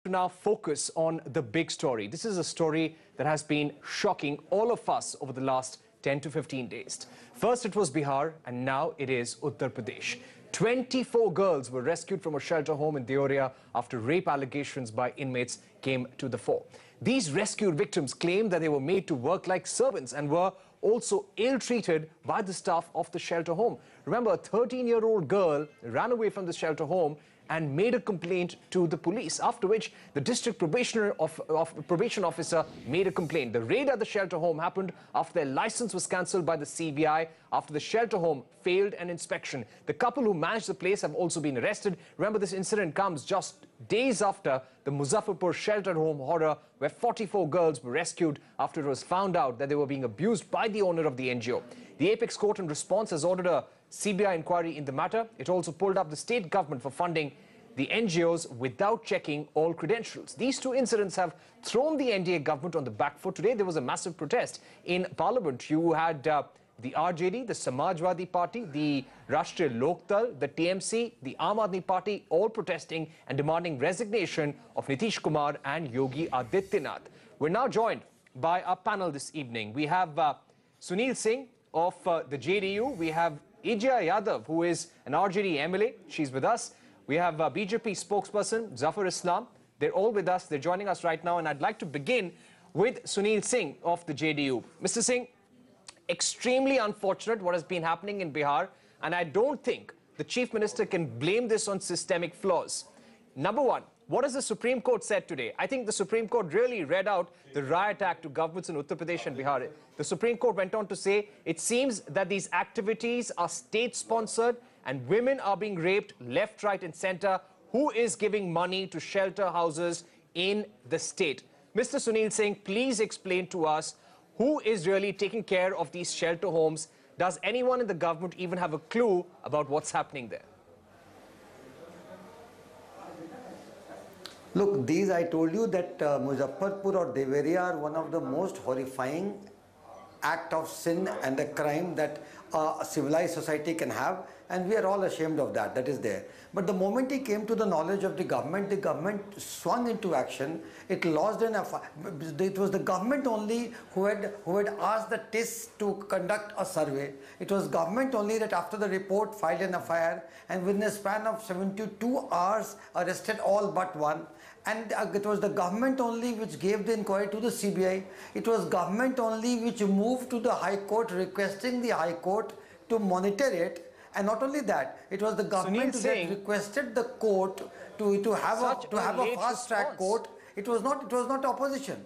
To now focus on the big story. This is a story that has been shocking all of us over the last 10 to 15 days. First it was Bihar and now it is Uttar Pradesh. 24 girls were rescued from a shelter home in Deoria after rape allegations by inmates came to the fore. These rescued victims claimed that they were made to work like servants and were also ill-treated by the staff of the shelter home. Remember, a 13-year-old girl ran away from the shelter home and made a complaint to the police, after which the district probation officer made a complaint. The raid at the shelter home happened after their license was cancelled by the CBI after the shelter home failed an inspection. The couple who managed the place have also been arrested. Remember, this incident comes just days after the Muzaffarpur shelter home horror, where 44 girls were rescued after it was found out that they were being abused by the owner of the NGO. The apex court in response has ordered a CBI inquiry in the matter. It also pulled up the state government for funding the NGOs without checking all credentials. These two incidents have thrown the NDA government on the back foot. Today there was a massive protest in Parliament. You had the RJD, the Samajwadi Party, the Rashtriya Lok Dal, the TMC, the Aam Aadmi Party, all protesting and demanding resignation of Nitish Kumar and Yogi Adityanath. We're now joined by our panel this evening. We have Sunil Singh of the JDU. We have Ijaya Yadav, who is an RJD MLA. She's with us. We have BJP spokesperson Zafar Islam. They're all with us. They're joining us right now. And I'd like to begin with Sunil Singh of the JDU. Mr. Singh, extremely unfortunate what has been happening in Bihar. And I don't think the Chief Minister can blame this on systemic flaws. Number one, what has the Supreme Court said today? I think the Supreme Court really read out the riot act to governments in Uttar Pradesh and Bihar. The Supreme Court went on to say it seems that these activities are state-sponsored and women are being raped left, right and center. Who is giving money to shelter houses in the state? Mr. Sunil Singh, please explain to us who is really taking care of these shelter homes. Does anyone in the government even have a clue about what's happening there? Look, these I told you that Muzaffarpur or Deoria are one of the most horrifying act of sin and a crime that a civilized society can have, and we are all ashamed of that. That is there. But the moment he came to the knowledge of the government swung into action. It lost in a. It was the government only who had asked the TIS to conduct a survey. It was government only that after the report filed an FIR, and within a span of 72 hours arrested all but one. And it was the government only which gave the inquiry to the CBI. It was government only which moved to the High Court requesting the High Court to monitor it. And not only that, it was the government that requested the court to have a fast track court. It was not opposition.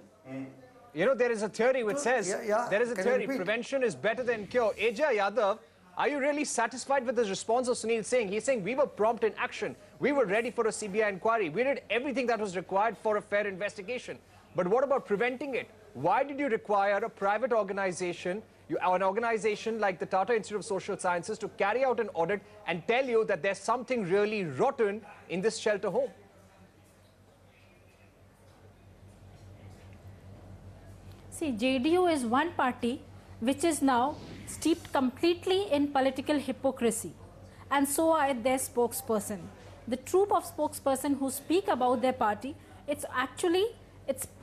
You know, there is a theory which says there is a theory prevention is better than cure. Ijaya Yadav, are you really satisfied with the response of Sunil Singh? He's saying we were prompt in action. We were ready for a CBI inquiry. We did everything that was required for a fair investigation. But what about preventing it? Why did you require a private organization, an organization like the Tata Institute of Social Sciences, to carry out an audit and tell you that there's something really rotten in this shelter home? See, JDU is one party which is now steeped completely in political hypocrisy, and so are their spokesperson. The troop of spokesperson who speak about their party, it's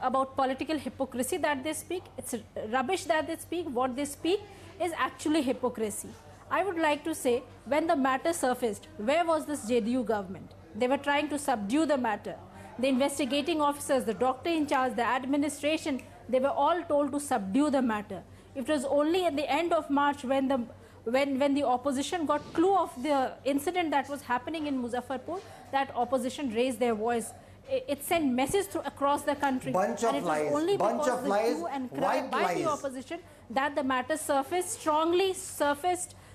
about political hypocrisy that they speak. It's rubbish that they speak. What they speak is actually hypocrisy. I would like to say, when the matter surfaced, where was this JDU government? They were trying to subdue the matter. The investigating officers, the doctor in charge, the administration, they were all told to subdue the matter. It was only at the end of March when the opposition got clue of the incident that was happening in Muzaffarpur, that opposition raised their voice. It sent messages across the country. Bunch of lies, only bunch of lies, and cried by the opposition that the matter surfaced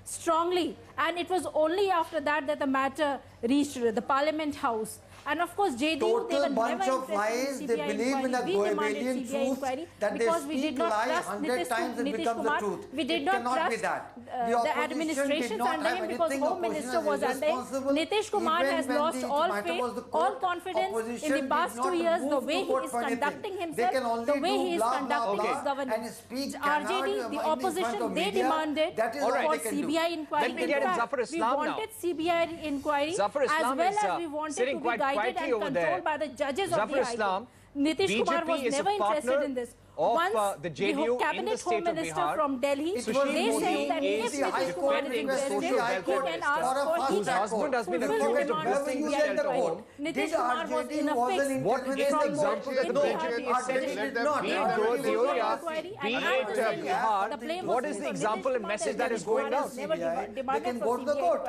strongly, and it was only after that that the matter reached the Parliament House. And of course, JDU, they were bunch never of lies. They believe in a Goebbelian truth that they speak lie 100 times and becomes the truth. We did not trust the administrations under him because Home Minister was under him. Nitish Kumar has lost all faith, all confidence in the past 2 years, the way he is conducting himself, the way he is conducting his governance. RJD, the opposition, they demanded for CBI inquiry. Let me get in Zafar We Islam wanted CBI inquiry as well as we wanted to be guided guided and controlled by the judges of the High Court. Nitish Kumar was never interested in this. Once the JDU Cabinet Home Minister from Delhi, they said that if Nitish Kumar is interested, he can ask for whose husband has been accused of visiting the shelter home. Nitish Kumar was in a fix. What is the example that the BJP is setting? Be it Deoria, be it Bihar, what is the example and message that is going out? They can go to the court.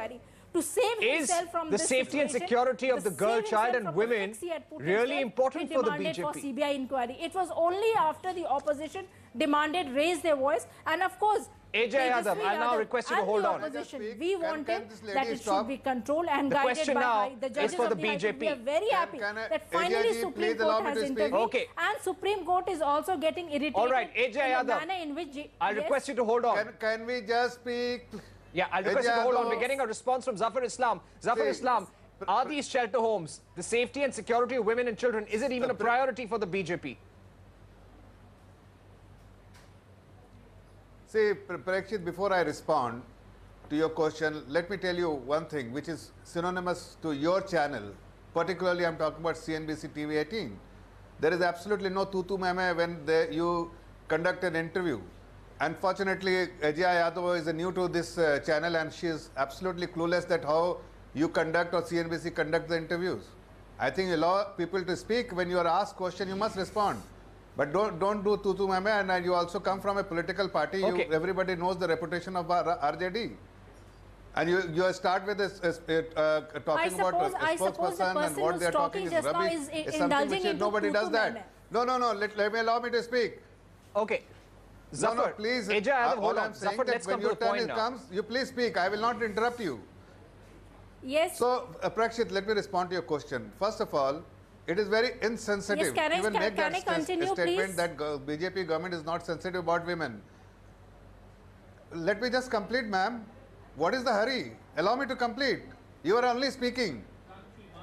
To save himself from the safety and security of the girl child and women really important for the BJP? For CBI inquiry. It was only after the opposition raised their voice, and of course, Ajay Yadav, I now request you to hold on. We wanted that it should be controlled and guided by the judges for the of the High Court. We are very happy that finally Supreme Court has intervened, and Supreme Court is also getting irritated. All right, Ajay Yadav, I request you to hold on. Can we just speak? Yeah, I'll request you to hold on. We're getting a response from Zafar Islam. Zafar Islam, are these shelter homes, the safety and security of women and children, is it even a priority for the BJP? See, Parikshit, before I respond to your question, let me tell you one thing which is synonymous to your channel. Particularly, I'm talking about CNBC TV 18. There is absolutely no tutu meme when you conduct an interview. Unfortunately, Ajay Yadav is new to this channel and she is absolutely clueless that how you conduct or CNBC conduct the interviews. I think allow people to speak. When you are asked question, you must respond. But don't do tutu meme, and you also come from a political party. Okay. Everybody knows the reputation of RJD. And you start with this, talking about a spokesperson and what they are talking is rubbish. It's something which nobody does that. No, allow me to speak. Okay. Zafar, no, please. Ajay, all I'm saying that when your turn comes, you please speak. I will not interrupt you. Yes. So, Prakshit, let me respond to your question. First of all, it is very insensitive. Yes, even make that statement please? That BJP government is not sensitive about women. Let me just complete, ma'am. What is the hurry? Allow me to complete. You are only speaking.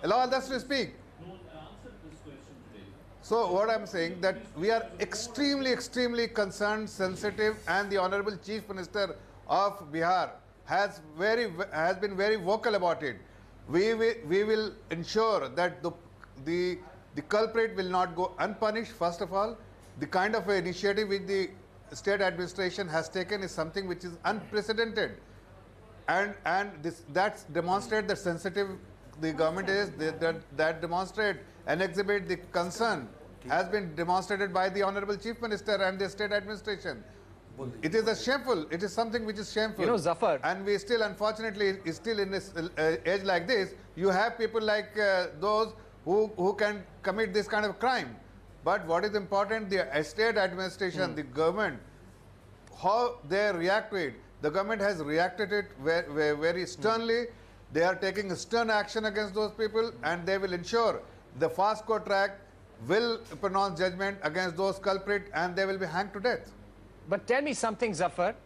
Allow others to speak. So what I'm saying that we are extremely concerned, sensitive, and the Honorable Chief Minister of Bihar has been very vocal about it. We will ensure that the culprit will not go unpunished. First of all, the kind of initiative which the state administration has taken is something which is unprecedented, and that demonstrates the sensitive the government is. That demonstrate and exhibit the concern has been demonstrated by the Honorable Chief Minister and the state administration. It is shameful. It is something which is shameful. You know, Zafar. And we still, unfortunately, is still in this age like this. You have people like those who can commit this kind of crime. But what is important, the state administration, the government, how they react to it. The government has reacted it very sternly. They are taking stern action against those people, and they will ensure the fast court track will pronounce judgment against those culprits, and they will be hanged to death. But tell me something, Zafar.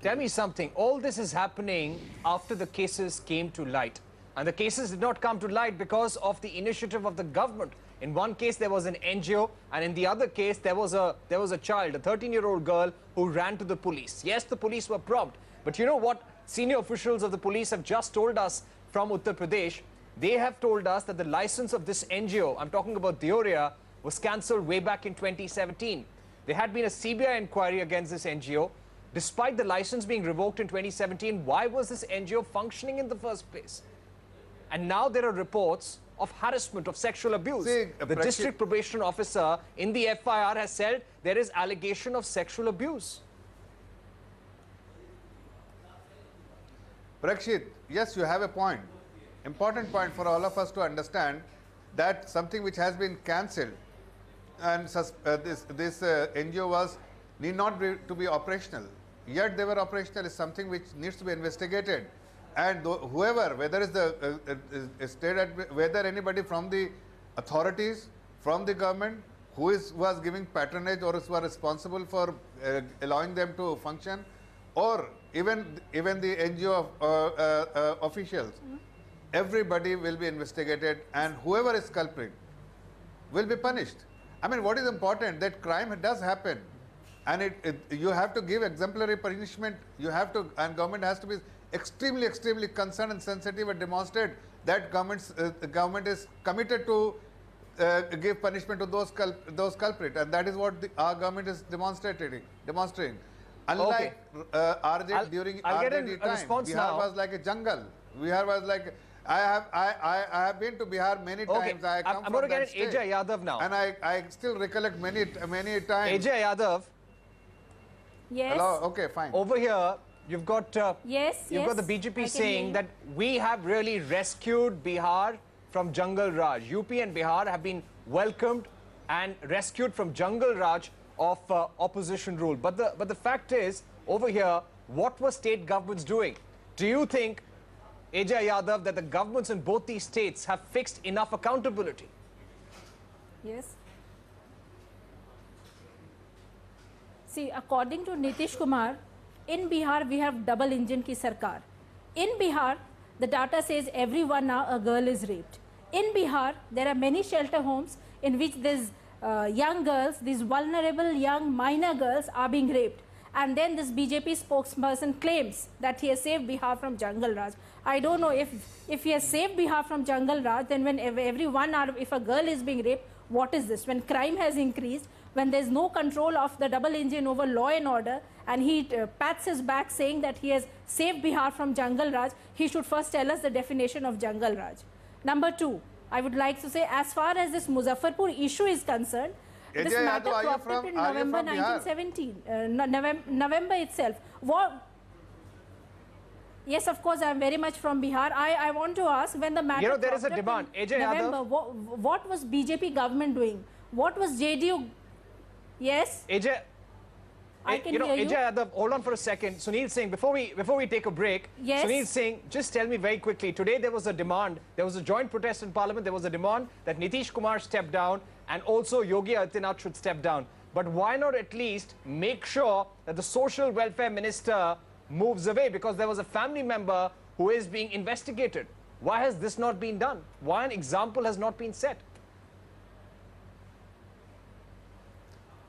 Tell me something. All this is happening after the cases came to light. And the cases did not come to light because of the initiative of the government. In one case, there was an NGO, and in the other case, there was a child, a 13-year-old girl, who ran to the police. Yes, the police were prompt. But you know what senior officials of the police have just told us from Uttar Pradesh? They have told us that the license of this NGO, I'm talking about Deoria, was cancelled way back in 2017. There had been a CBI inquiry against this NGO. Despite the license being revoked in 2017, why was this NGO functioning in the first place? And now there are reports of harassment, of sexual abuse. The district probation officer in the FIR has said there is allegation of sexual abuse. Prakshit, yes, you have a point. Important point for all of us to understand that something which has been cancelled and this NGO need not be operational. Yet they were operational is something which needs to be investigated. And whoever, whether it's the whether anybody from the authorities, from the government, was giving patronage or who was responsible for allowing them to function, or even the NGO officials, everybody will be investigated, and whoever is culprit will be punished. I mean, what is important, that crime does happen, and you have to give exemplary punishment. You have to, and government has to be extremely concerned and sensitive and demonstrate that government is committed to give punishment to those culprits, and that is what our government is demonstrating. Unlike RJ during RJD time, Bihar was like a jungle. Bihar was like, I have been to Bihar many times. I come I'm going to get state, AJ Yadav now. and I still recollect many times. AJ Yadav. Yes. Hello. Okay, fine. Over here, you've got the I BJP saying that we have really rescued Bihar from Jungle Raj. UP and Bihar have been welcomed and rescued from Jungle Raj of opposition rule. But the fact is, over here, what were state governments doing? Do you think, AJ Yadav, that the governments in both these states have fixed enough accountability? Yes. See, according to Nitish Kumar, in Bihar we have double engine ki sarkar. In Bihar, the data says everyone now a girl is raped. In Bihar, there are many shelter homes in which these young girls, these vulnerable young minor girls are being raped. And then this BJP spokesperson claims that he has saved Bihar from Jungle Raj. I don't know if he has saved Bihar from Jungle Raj, then when if a girl is being raped, what is this? When crime has increased, when there's no control of the double engine over law and order, and he pats his back saying that he has saved Bihar from Jungle Raj, he should first tell us the definition of Jungle Raj. Number two, I would like to say, as far as this Muzaffarpur issue is concerned, this matter cropped up in November 1917, November itself. Yes, of course, I am very much from Bihar. I want to ask, when the matter there is a demand. AJ November, Yadav. what was BJP government doing? What was JDU? Yes? AJ, I can hear you. AJ Yadav, hold on for a second. Sunil Singh, before we take a break, yes. Sunil Singh, just tell me very quickly. Today there was a demand, there was a joint protest in Parliament, there was a demand that Nitish Kumar step down and also Yogi Adityanath should step down. But why not at least make sure that the social welfare minister moves away, because there was a family member who is being investigated? Why has this not been done? Why an example has not been set?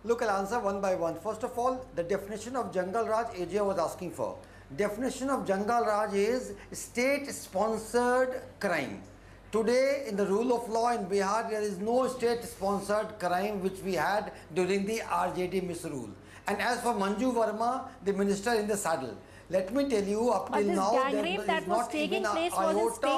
Look, I'll answer one by one. First of all, the definition of Jungle Raj AJ was asking for. Definition of Jungle Raj is state-sponsored crime. Today, in the rule of law in Bihar, there is no state-sponsored crime which we had during the RJD misrule. And as for Manju Verma, the minister in the saddle, let me tell you, up till now, there is not even an iota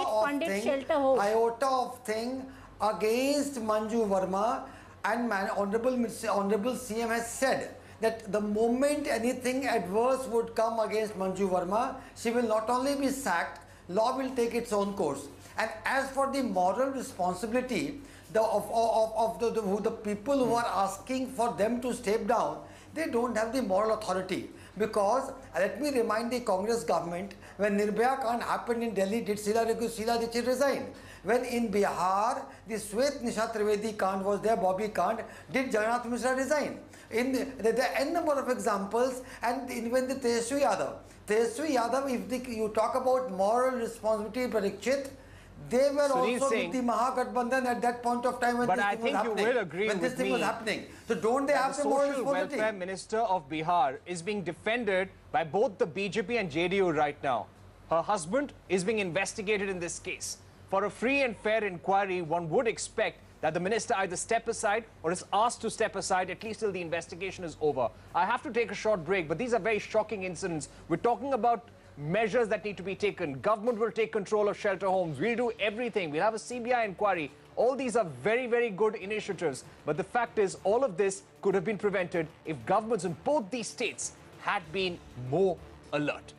of thing against Manju Verma. And Honorable CM has said that the moment anything adverse would come against Manju Verma, she will not only be sacked, law will take its own course. And as for the moral responsibility of the people who are asking for them to step down, they don't have the moral authority. Because let me remind the Congress government, when Nirbhaya Kand happened in Delhi, did Sheila Dikshit resign? When in Bihar, the Swet Nisha Trivedi Kand was there, Bobby Kand, did Jagannath Mishra resign? There are n number of examples, and even the Tejaswi Yadav, if you talk about moral responsibility, Parikshit, they were also with the Mahagathbandhan at that point of time when this thing was happening. You will agree when this thing was happening. So don't they have the moral responsibility? The social welfare minister of Bihar is being defended by both the BJP and JDU right now. Her husband is being investigated in this case. For a free and fair inquiry, one would expect that the minister either step aside or is asked to step aside, at least till the investigation is over. I have to take a short break, but these are very shocking incidents. We're talking about measures that need to be taken. Government will take control of shelter homes. We'll do everything. We'll have a CBI inquiry. All these are very, very good initiatives. But the fact is, all of this could have been prevented if governments in both these states had been more alert.